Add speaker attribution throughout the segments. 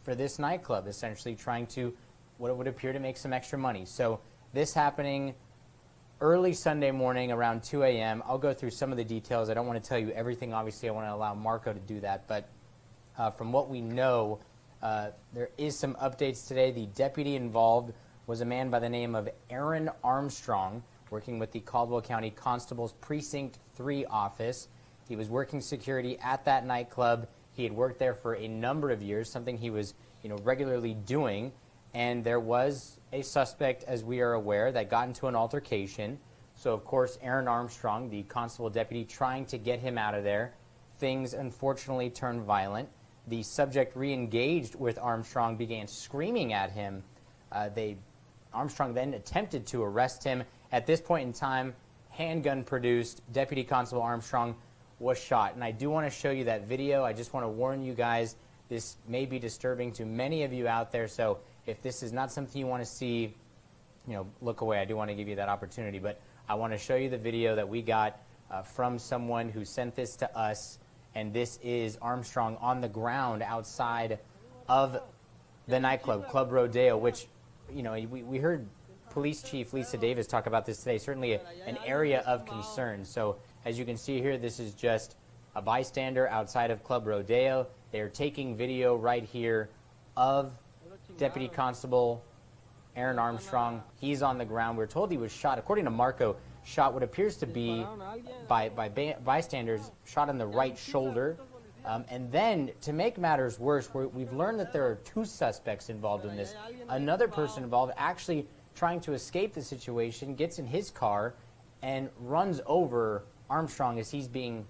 Speaker 1: for this nightclub, essentially trying to, what would appear to make some extra money. So this happening early Sunday morning around 2 a.m. I'll go through some of the details. I don't want to tell you everything. Obviously, I want to allow Marco to do that. But from what we know, there is some updates today. The deputy involved was a man by the name of Aaron Armstrong, working with the Caldwell County Constable's Precinct 3 office. He was working security at that nightclub. He had worked there for a number of years, something he was regularly doing. And there was a suspect, as we are aware, that got into an altercation. So, of course, Aaron Armstrong, the constable deputy, trying to get him out of there. Things, unfortunately, turned violent. The subject re-engaged with Armstrong, began screaming at him. Armstrong then attempted to arrest him. At this point in time, handgun produced, Deputy Constable Armstrong was shot. And I do want to show you that video. I just want to warn you guys, this may be disturbing to many of you out there. So if this is not something you want to see, look away. I do want to give you that opportunity. But I want to show you the video that we got from someone who sent this to us. And this is Armstrong on the ground outside of the nightclub, Club Rodeo, which, we heard Police Chief Lisa Davis talk about this today, certainly an area of concern. So as you can see here, this is just a bystander outside of Club Rodeo. They are taking video right here of Deputy Constable Aaron Armstrong. He's on the ground. We're told he was shot, according to Marco, shot what appears to be by bystanders, shot in the right shoulder. And then, to make matters worse, we've learned that there are two suspects involved in this. Another person involved actually trying to escape the situation, gets in his car, and runs over Armstrong as he's being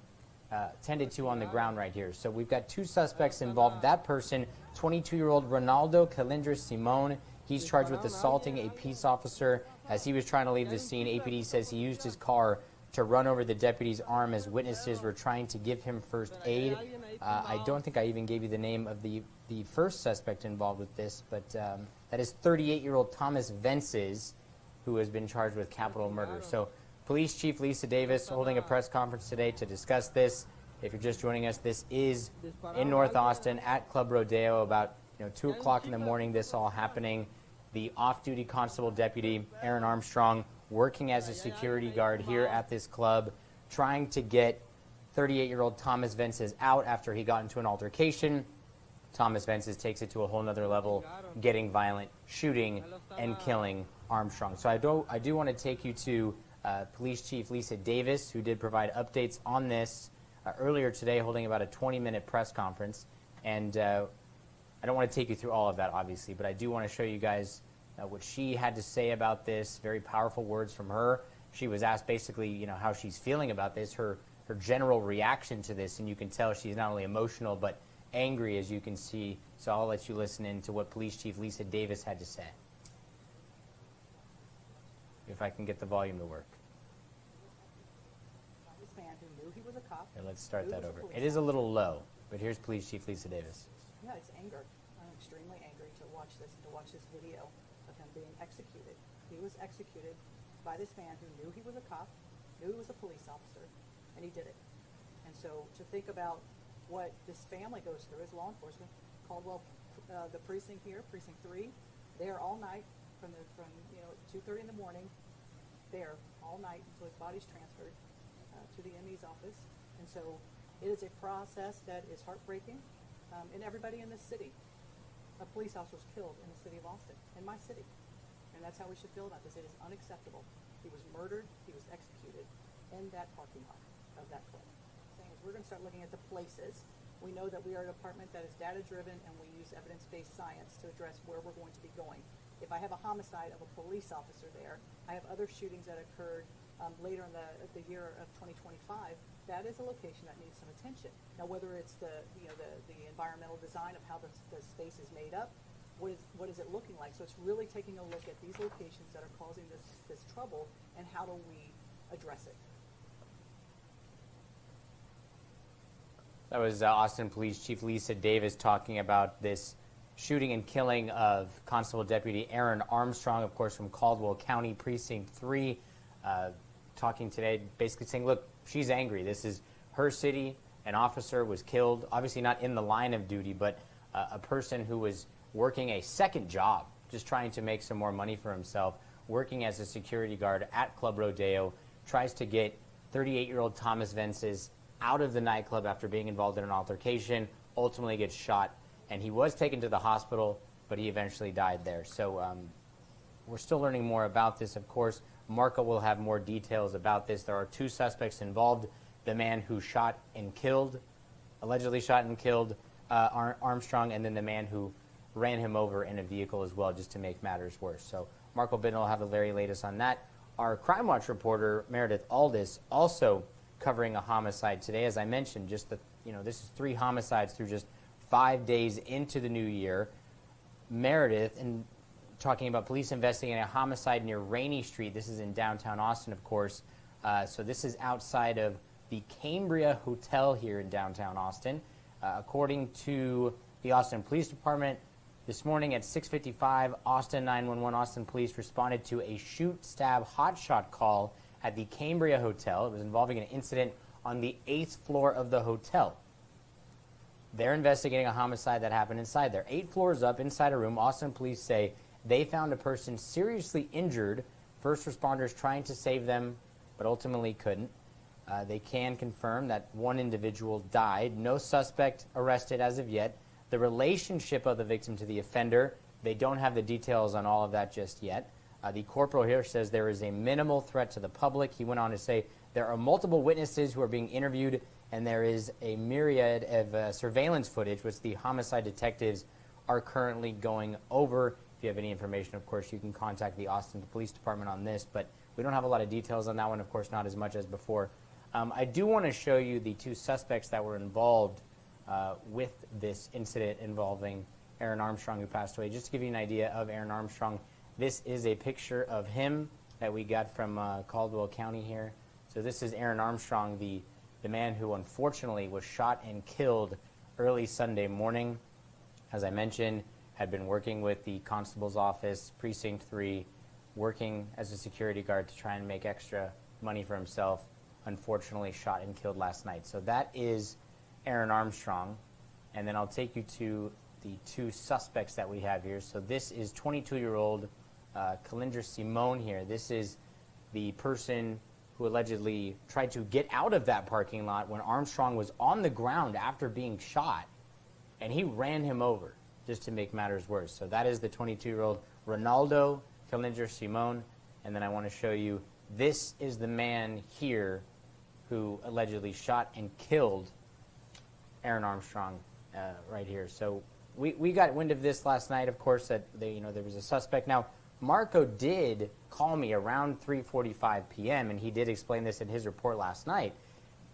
Speaker 1: tended to on the ground right here. So we've got two suspects involved. That person, 22-year-old Ronaldo Calindra Simone, he's charged with assaulting a peace officer as he was trying to leave the scene. APD says he used his car to run over the deputy's arm as witnesses were trying to give him first aid. I don't think I even gave you the name of the first suspect involved with this, but that is 38-year-old Thomas Vences, who has been charged with capital murder. So Police Chief Lisa Davis holding a press conference today to discuss this. If you're just joining us, this is in North Austin at Club Rodeo, about 2 o'clock in the morning, this all happening. The off-duty constable deputy, Aaron Armstrong, working as a security guard here at this club, trying to get 38-year-old Thomas Vences out after he got into an altercation. Thomas Vences takes it to a whole nother level, getting violent, shooting, and killing Armstrong. So I do want to take you to Police Chief Lisa Davis, who did provide updates on this earlier today, holding about a 20-minute press conference. And I don't want to take you through all of that, obviously, but I do want to show you guys what she had to say about this. Very powerful words from her. She was asked basically, how she's feeling about this, her general reaction to this, and you can tell she's not only emotional but angry, as you can see. So I'll let you listen in to what Police Chief Lisa Davis had to say. If I can get the volume to work.
Speaker 2: This man who knew he was a cop.
Speaker 1: Here, let's start that over. It is a little low, but here's Police Chief Lisa Davis.
Speaker 2: Yeah, it's anger. I'm extremely angry to watch this and to watch this video of him being executed. He was executed by this man who knew he was a cop, knew he was a police officer, and he did it. And so to think about what this family goes through as law enforcement, Caldwell, the precinct here, Precinct 3, there all night from 2:30 in the morning, there all night until his body's transferred to the ME's office. And so it is a process that is heartbreaking. And everybody in this city, a police officer was killed in the city of Austin, in my city. And that's how we should feel about this. It is unacceptable. He was murdered, he was executed in that parking lot of that club. We're going to start looking at the places. We know that we are a department that is data-driven, and we use evidence-based science to address where we're going to be going. If I have a homicide of a police officer there, I have other shootings that occurred later in the year of 2025, that is a location that needs some attention. Now, whether it's the environmental design of how the space is made up, what is it looking like? So it's really taking a look at these locations that are causing this trouble, and how do we address it?
Speaker 1: That was Austin Police Chief Lisa Davis talking about this shooting and killing of Constable Deputy Aaron Armstrong, of course, from Caldwell County Precinct 3, talking today, basically saying, look, she's angry. This is her city. An officer was killed, obviously not in the line of duty, but a person who was working a second job, just trying to make some more money for himself, working as a security guard at Club Rodeo, tries to get 38-year-old Thomas Vences out of the nightclub after being involved in an altercation, ultimately gets shot, and he was taken to the hospital, but he eventually died there. So we're still learning more about this, of course. Marco will have more details about this. There are two suspects involved, the man who shot and killed, allegedly shot and killed Armstrong, and then the man who ran him over in a vehicle as well, just to make matters worse. So Marco Bittner will have the very latest on that. Our Crime Watch reporter, Meredith Aldis, also covering a homicide today. As I mentioned, just this is 3 homicides through just 5 days into the new year. Meredith, and talking about police investigating a homicide near Rainey Street. This is in downtown Austin, of course. So this is outside of the Cambria Hotel here in downtown Austin. According to the Austin Police Department, this morning at 6:55, Austin 911 Austin Police responded to a shoot, stab, hotshot call at the Cambria Hotel. It was involving an incident on the 8th floor of the hotel. They're investigating a homicide that happened inside there. 8 floors up, inside a room, Austin police say they found a person seriously injured. First responders trying to save them, but ultimately couldn't. They can confirm that one individual died. No suspect arrested as of yet. The relationship of the victim to the offender, they don't have the details on all of that just yet. The corporal here says there is a minimal threat to the public. He went on to say there are multiple witnesses who are being interviewed, and there is a myriad of surveillance footage, which the homicide detectives are currently going over. If you have any information, of course, you can contact the Austin Police Department on this, but we don't have a lot of details on that one, of course, not as much as before. I do want to show you the 2 suspects that were involved with this incident involving Aaron Armstrong, who passed away. Just to give you an idea of Aaron Armstrong, this is a picture of him that we got from Caldwell County here. So this is Aaron Armstrong, the man who unfortunately was shot and killed early Sunday morning. As I mentioned, had been working with the constable's office, Precinct 3, working as a security guard to try and make extra money for himself. Unfortunately shot and killed last night. So that is Aaron Armstrong. And then I'll take you to the 2 suspects that we have here. So this is 22-year-old Kalinder Simone here. This is the person who allegedly tried to get out of that parking lot when Armstrong was on the ground after being shot, and he ran him over, just to make matters worse. So that is the 22-year-old Ronaldo Kalinder Simone. And then I want to show you, this is the man here who allegedly shot and killed Aaron Armstrong right here. So we got wind of this last night, of course, that there was a suspect. Now, Marco did call me around 3:45 p.m., and he did explain this in his report last night.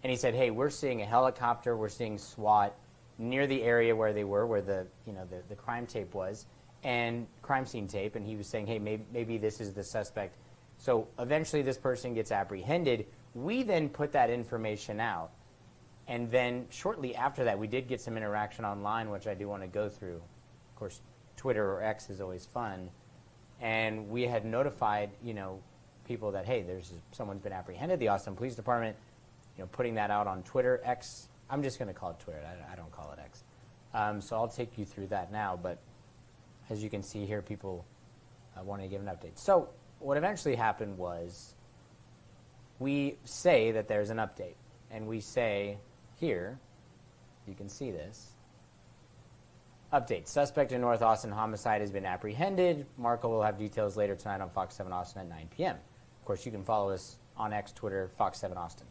Speaker 1: And he said, hey, we're seeing a helicopter, we're seeing SWAT near the area where they were, where the crime tape was, and crime scene tape, and he was saying, hey, maybe this is the suspect. So eventually this person gets apprehended. We then put that information out, and then shortly after that, we did get some interaction online, which I do want to go through. Of course, Twitter or X is always fun. And we had notified, people that, hey, someone's been apprehended. The Austin Police Department, putting that out on Twitter, X. I'm just going to call it Twitter. I don't call it X. So I'll take you through that now. But as you can see here, people wanted to give an update. So what eventually happened was we say that there's an update. And we say here, you can see this. Update. Suspect in North Austin homicide has been apprehended. Marco will have details later tonight on Fox 7 Austin at 9 p.m. Of course, you can follow us on X, Twitter, Fox 7 Austin.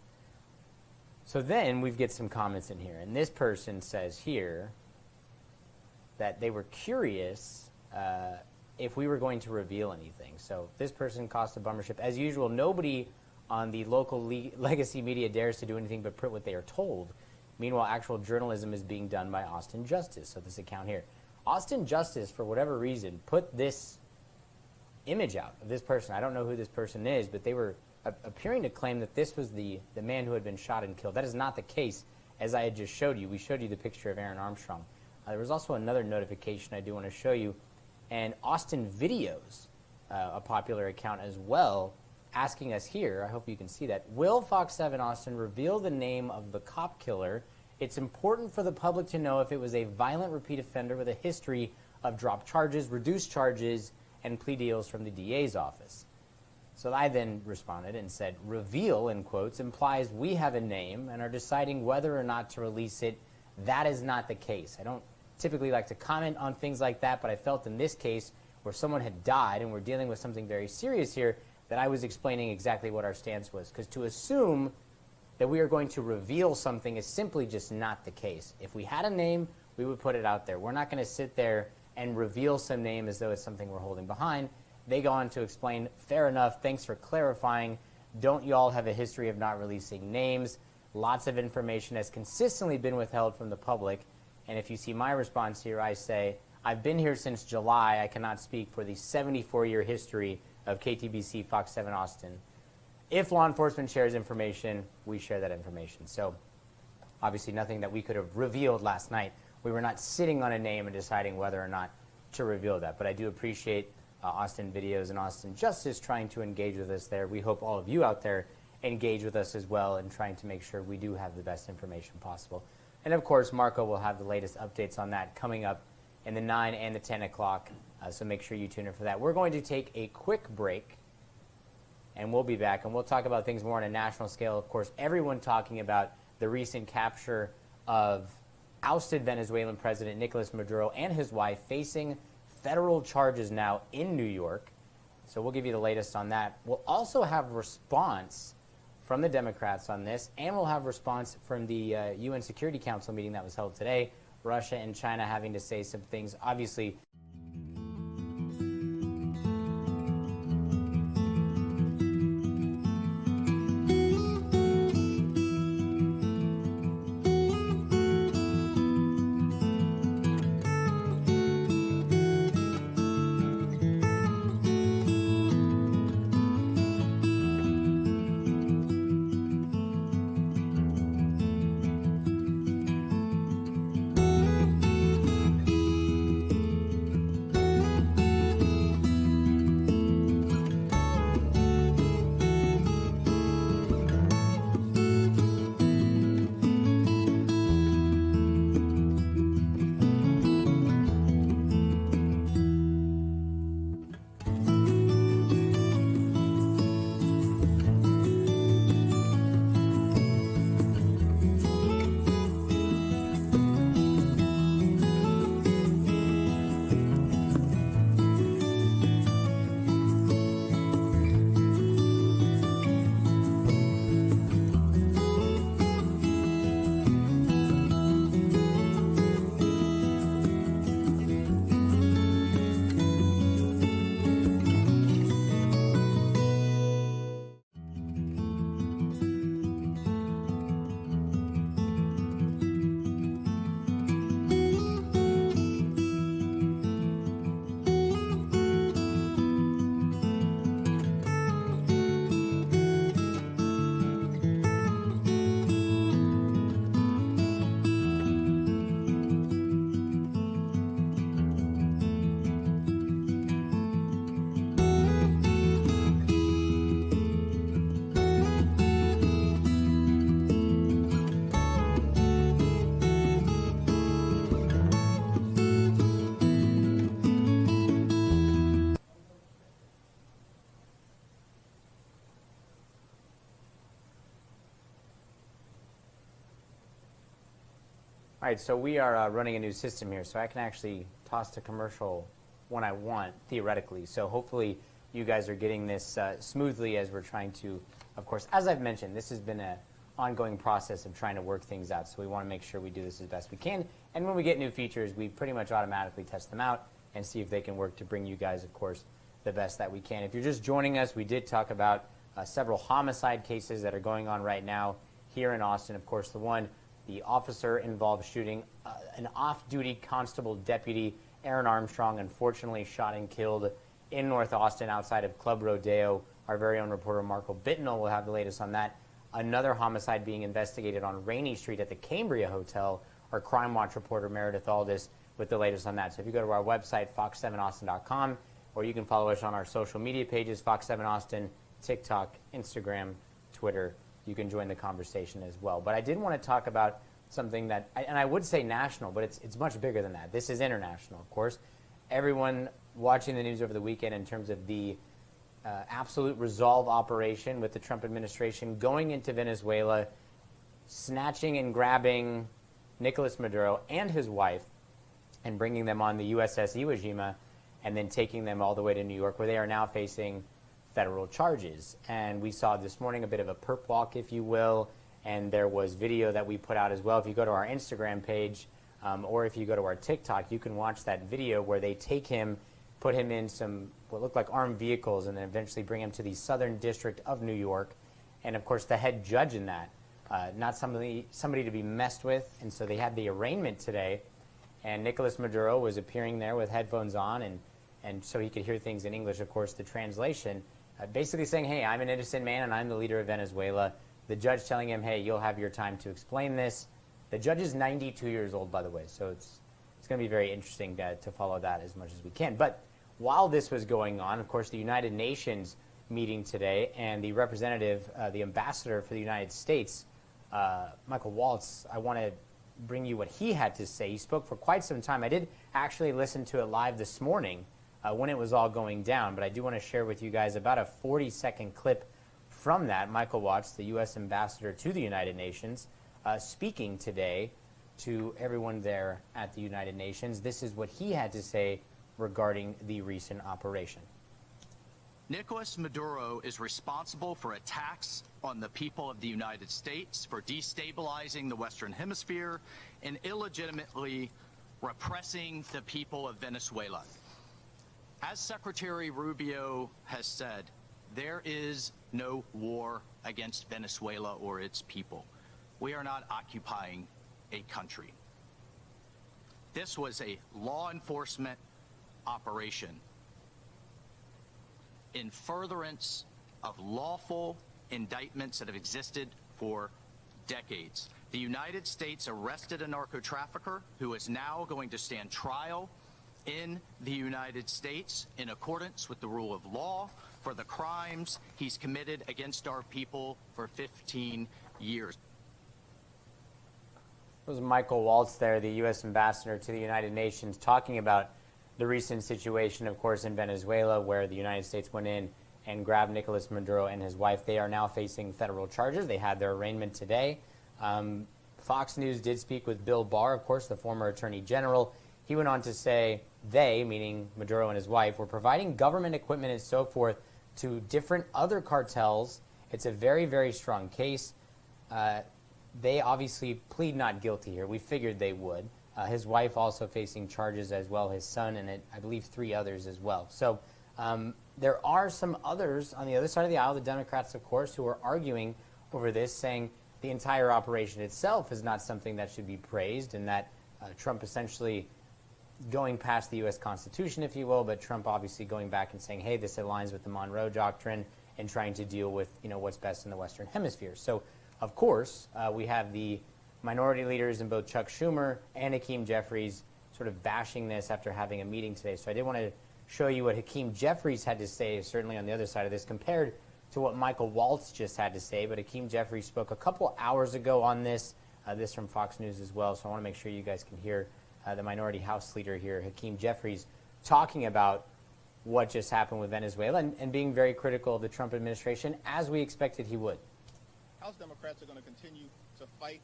Speaker 1: So then we get some comments in here. And this person says here that they were curious if we were going to reveal anything. So this person cost a bummership. As usual, nobody on the local legacy media dares to do anything but print what they are told. Meanwhile, actual journalism is being done by Austin Justice. So this account here. Austin Justice, for whatever reason, put this image out of this person. I don't know who this person is, but they were appearing to claim that this was the man who had been shot and killed. That is not the case, as I had just showed you. We showed you the picture of Aaron Armstrong. There was also another notification I do want to show you. And Austin Videos, a popular account as well, asking us here, I hope you can see that, will Fox 7 Austin reveal the name of the cop killer It's important for the public to know if it was a violent repeat offender with a history of dropped charges, reduced charges, and plea deals from the DA's office. So I then responded and said, reveal, in quotes, implies we have a name and are deciding whether or not to release it. That is not the case. I don't typically like to comment on things like that, but I felt in this case where someone had died and we're dealing with something very serious here that I was explaining exactly what our stance was. Because to assume that we are going to reveal something is simply just not the case. If we had a name, we would put it out there. We're not going to sit there and reveal some name as though it's something we're holding behind. They go on to explain, fair enough, thanks for clarifying. Don't you all have a history of not releasing names? Lots of information has consistently been withheld from the public. And if you see my response here, I say, I've been here since July. I cannot speak for the 74-year history of KTBC Fox 7 Austin. If law enforcement shares information, we share that information. So obviously nothing that we could have revealed last night. We were not sitting on a name and deciding whether or not to reveal that. But I do appreciate Austin Videos and Austin Justice trying to engage with us there. We hope all of you out there engage with us as well and trying to make sure we do have the best information possible. And of course, Marco will have the latest updates on that coming up in the 9 and the 10 o'clock. So make sure you tune in for that. We're going to take a quick break, and we'll be back, and we'll talk about things more on a national scale. Of course, everyone talking about the recent capture of ousted Venezuelan President Nicolas Maduro and his wife facing federal charges now in New York. So we'll give you the latest on that. We'll also have response from the Democrats on this, and we'll have response from the UN Security Council meeting that was held today. Russia and China having to say some things. Obviously, all right, so we are running a new system here, so I can actually toss to commercial when I want, theoretically. So hopefully you guys are getting this smoothly as we're trying to, of course, as I've mentioned, this has been an ongoing process of trying to work things out, so we want to make sure we do this as best we can. And when we get new features, we pretty much automatically test them out and see if they can work to bring you guys, of course, the best that we can. If you're just joining us, we did talk about several homicide cases that are going on right now here in Austin. Of course, the officer involved shooting an off-duty constable deputy, Aaron Armstrong, unfortunately shot and killed in North Austin outside of Club Rodeo. Our very own reporter Marco Bittenell will have the latest on that. Another homicide being investigated on Rainey Street at the Cambria Hotel. Our Crime Watch reporter Meredith Aldis with the latest on that. So if you go to our website, fox7austin.com, or you can follow us on our social media pages, Fox7 Austin, TikTok, Instagram, Twitter. You can join the conversation as well. But I did want to talk about something that, and I would say national, but it's much bigger than that. This is international, of course. Everyone watching the news over the weekend in terms of the absolute resolve operation with the Trump administration going into Venezuela, snatching and grabbing Nicolas Maduro and his wife and bringing them on the USS Iwo Jima and then taking them all the way to New York, where they are now facing federal charges. And we saw this morning a bit of a perp walk, if you will, and there was video that we put out as well. If you go to our Instagram page or if you go to our TikTok, you can watch that video where they take him, put him in some what look like armed vehicles, and then eventually bring him to the Southern District of New York. And of course, the head judge in that, not somebody to be messed with. And so they had the arraignment today, and Nicolas Maduro was appearing there with headphones on, and so he could hear things in English, of course, the translation, basically saying, hey, I'm an innocent man and I'm the leader of Venezuela. The judge telling him, hey, you'll have your time to explain this. The judge is 92 years old, by the way, so it's going to be very interesting to follow that as much as we can. But while this was going on, of course, the United Nations meeting today, and the representative, the ambassador for the United States, Michael Waltz, I want to bring you what he had to say. He spoke for quite some time. I did actually listen to it live this morning when it was all going down, but I do want to share with you guys about a 40-second clip from that. Michael Waltz, the U.S. ambassador to the United Nations, speaking today to everyone there at the United Nations. This is what he had to say regarding the recent operation.
Speaker 3: Nicolas Maduro is responsible for attacks on the people of the United States, for destabilizing the Western Hemisphere, and illegitimately repressing the people of Venezuela. As Secretary Rubio has said, there is no war against Venezuela or its people. We are not occupying a country. This was a law enforcement operation in furtherance of lawful indictments that have existed for decades. The United States arrested a narco-trafficker who is now going to stand trial in the United States in accordance with the rule of law for the crimes he's committed against our people for 15 years.
Speaker 1: It was Michael Waltz there, the U.S. ambassador to the United Nations, talking about the recent situation, of course, in Venezuela, where the United States went in and grabbed Nicolas Maduro and his wife. They are now facing federal charges. They had their arraignment today. Fox News did speak with Bill Barr, of course, the former attorney general. He went on to say they, meaning Maduro and his wife, were providing government equipment and so forth to different other cartels. It's a very, very strong case. They obviously plead not guilty here. We figured they would. His wife also facing charges as well, his son, and I believe 3 others as well. So there are some others on the other side of the aisle, the Democrats, of course, who are arguing over this, saying the entire operation itself is not something that should be praised, and that Trump essentially going past the U.S. Constitution, if you will, but Trump obviously going back and saying, hey, this aligns with the Monroe Doctrine and trying to deal with, what's best in the Western Hemisphere. So, of course, we have the minority leaders in both Chuck Schumer and Hakeem Jeffries sort of bashing this after having a meeting today. So I did want to show you what Hakeem Jeffries had to say, certainly on the other side of this, compared to what Michael Waltz just had to say. But Hakeem Jeffries spoke a couple hours ago on this, this from Fox News as well. So I want to make sure you guys can hear the minority House leader here, Hakeem Jeffries, talking about what just happened with Venezuela and being very critical of the Trump administration, as we expected he would.
Speaker 4: House Democrats are going to continue to fight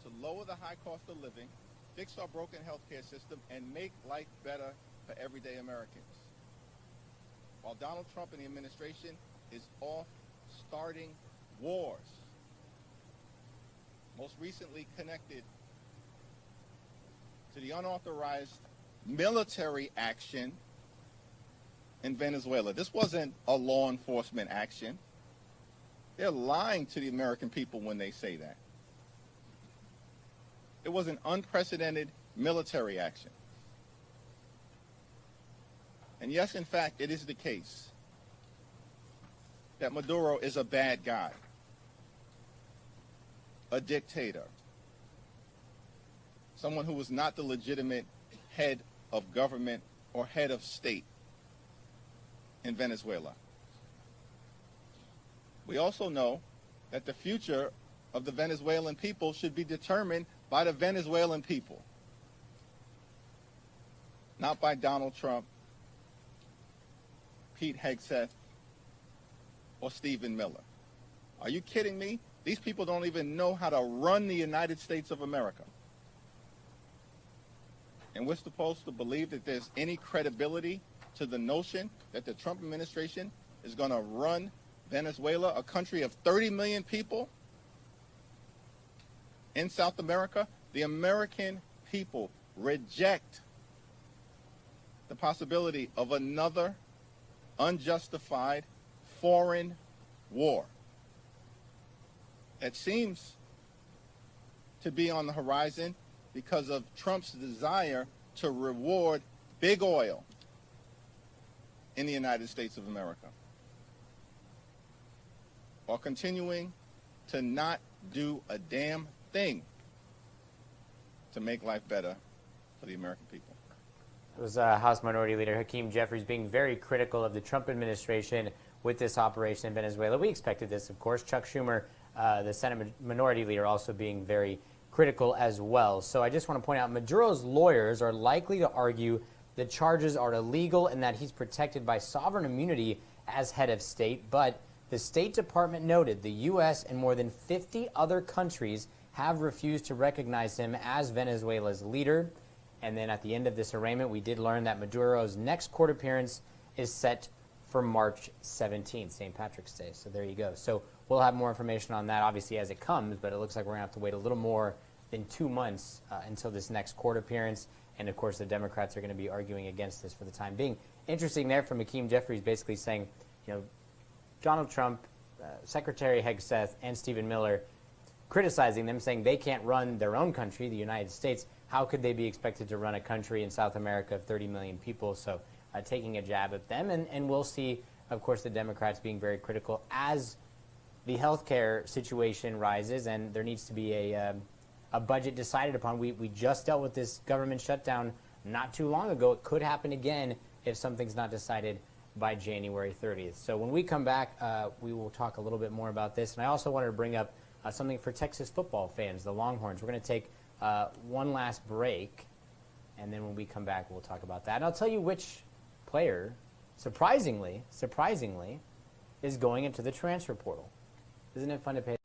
Speaker 4: to lower the high cost of living, fix our broken healthcare system, and make life better for everyday Americans. While Donald Trump and the administration is off starting wars, most recently connected to the unauthorized military action in Venezuela. This wasn't a law enforcement action. They're lying to the American people when they say that. It was an unprecedented military action. And yes, in fact, it is the case that Maduro is a bad guy, a dictator, someone who was not the legitimate head of government or head of state in Venezuela. We also know that the future of the Venezuelan people should be determined by the Venezuelan people, not by Donald Trump, Pete Hegseth, or Stephen Miller. Are you kidding me? These people don't even know how to run the United States of America. And we're supposed to believe that there's any credibility to the notion that the Trump administration is going to run Venezuela, a country of 30 million people in South America? The American people reject the possibility of another unjustified foreign war that seems to be on the horizon because of Trump's desire to reward big oil in the United States of America, while continuing to not do a damn thing to make life better for the American people.
Speaker 1: It was House Minority Leader Hakeem Jeffries being very critical of the Trump administration with this operation in Venezuela. We expected this, of course. Chuck Schumer, the Senate Minority Leader, also being very critical as well. So I just want to point out Maduro's lawyers are likely to argue the charges are illegal and that he's protected by sovereign immunity as head of state. But the State Department noted the U.S. and more than 50 other countries have refused to recognize him as Venezuela's leader. And then at the end of this arraignment, we did learn that Maduro's next court appearance is set for March 17th, St. Patrick's Day. So there you go. So we'll have more information on that, obviously, as it comes, but it looks like we're going to have to wait a little more than 2 months until this next court appearance. And, of course, the Democrats are going to be arguing against this for the time being. Interesting there from Hakeem Jeffries basically saying, you know, Donald Trump, Secretary Hegseth, and Stephen Miller criticizing them, saying they can't run their own country, the United States. How could they be expected to run a country in South America of 30 million people? So taking a jab at them. And we'll see, of course, the Democrats being very critical as the healthcare situation rises and there needs to be a budget decided upon. We just dealt with this government shutdown not too long ago. It could happen again if something's not decided by January 30th. So when we come back, we will talk a little bit more about this. And I also wanted to bring up something for Texas football fans, the Longhorns. We're going to take one last break, and then when we come back, we'll talk about that. And I'll tell you which player, surprisingly, is going into the transfer portal. Isn't it fun to pay?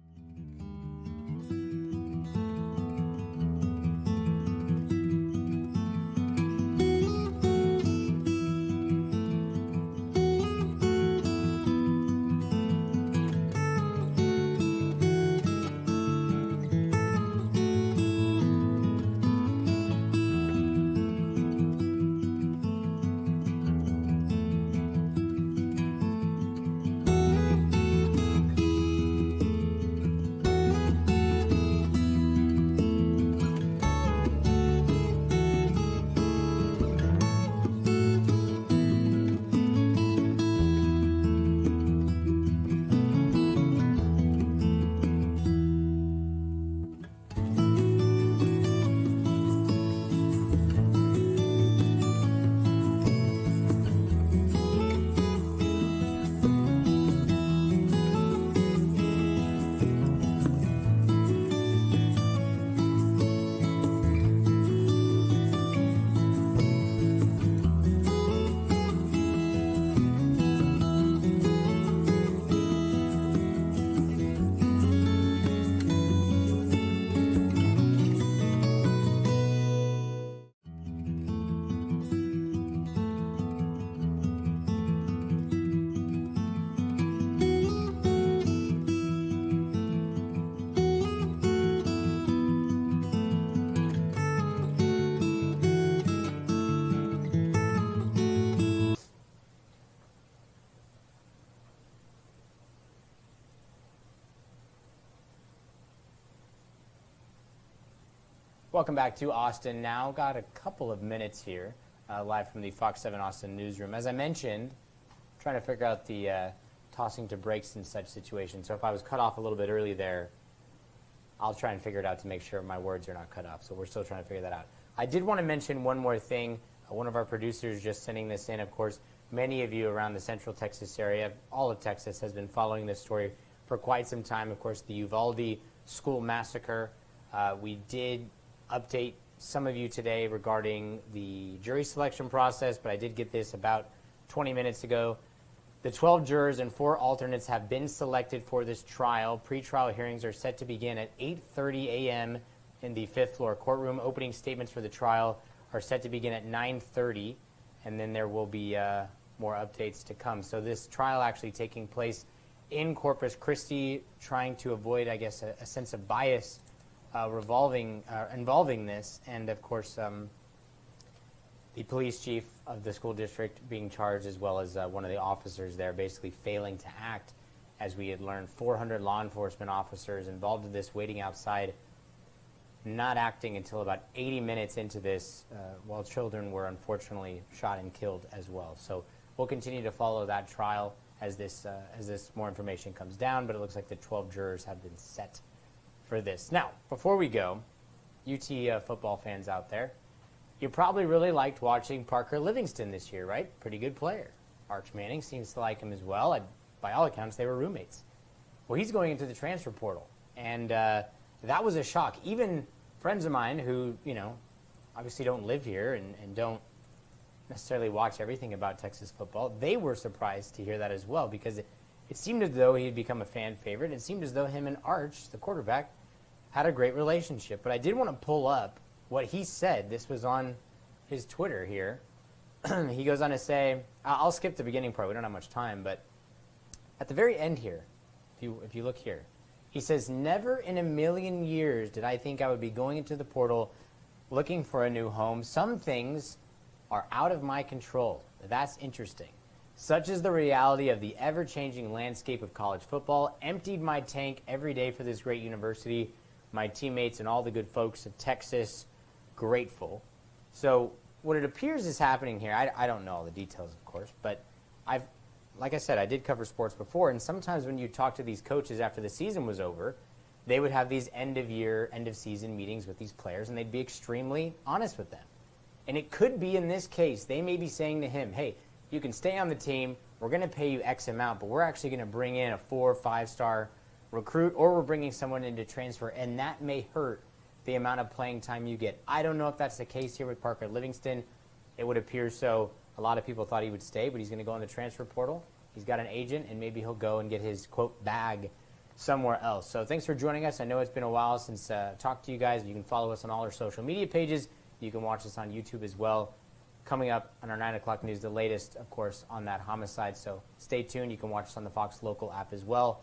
Speaker 1: Welcome back to Austin Now. Got a couple of minutes here, live from the Fox 7 Austin newsroom. As I mentioned, trying to figure out the tossing to breaks in such situations. So if I was cut off a little bit early there, I'll try and figure it out to make sure my words are not cut off. So we're still trying to figure that out. I did want to mention one more thing. One of our producers just sending this in. Of course, many of you around the Central Texas area, all of Texas, has been following this story for quite some time. Of course, the Uvalde school massacre. We did update some of you today regarding the jury selection process, but I did get this about 20 minutes ago. The 12 jurors and 4 alternates have been selected for this trial. Pre-trial hearings are set to begin at 8:30 a.m. in the 5th floor courtroom. Opening statements for the trial are set to begin at 9:30, and then there will be more updates to come. So this trial actually taking place in Corpus Christi, trying to avoid, I guess, a sense of bias involving this, and of course the police chief of the school district being charged, as well as one of the officers there basically failing to act. As we had learned, 400 law enforcement officers involved in this waiting outside, not acting until about 80 minutes into this, while children were unfortunately shot and killed as well. So we'll continue to follow that trial as this more information comes down, but it looks like the 12 jurors have been set for this. Now, before we go, UT football fans out there, you probably really liked watching Parker Livingston this year, right? Pretty good player. Arch Manning seems to like him as well. By all accounts, they were roommates. Well, he's going into the transfer portal, and that was a shock. Even friends of mine who, obviously don't live here and don't necessarily watch everything about Texas football, they were surprised to hear that as well, because it seemed as though he had become a fan favorite. It seemed as though him and Arch, the quarterback, had a great relationship. But I did want to pull up what he said. This was on his Twitter here. He goes on to say, I'll skip the beginning part. We don't have much time. But at the very end here, if you look here, he says, "Never in a million years did I think I would be going into the portal looking for a new home. Some things are out of my control. That's interesting. Such is the reality of the ever-changing landscape of college football. Emptied my tank every day for this great university, my teammates, and all the good folks of Texas. Grateful." So what it appears is happening here, I don't know all the details, of course, but like I said, I did cover sports before, and sometimes when you talk to these coaches after the season was over, they would have these end-of-year, end-of-season meetings with these players, and they'd be extremely honest with them. And it could be in this case, they may be saying to him, hey, you can stay on the team, we're going to pay you X amount, but we're actually going to bring in a 4 or 5-star recruit, or we're bringing someone in to transfer, and that may hurt the amount of playing time you get. I don't know if that's the case here with Parker Livingston. It would appear so. A lot of people thought he would stay, but he's going to go in the transfer portal. He's got an agent, and maybe he'll go and get his, quote, bag somewhere else. So thanks for joining us. I know it's been a while since I talked to you guys. You can follow us on all our social media pages. You can watch us on YouTube as well. Coming up on our 9 o'clock news, the latest, of course, on that homicide. So stay tuned. You can watch us on the Fox Local app as well.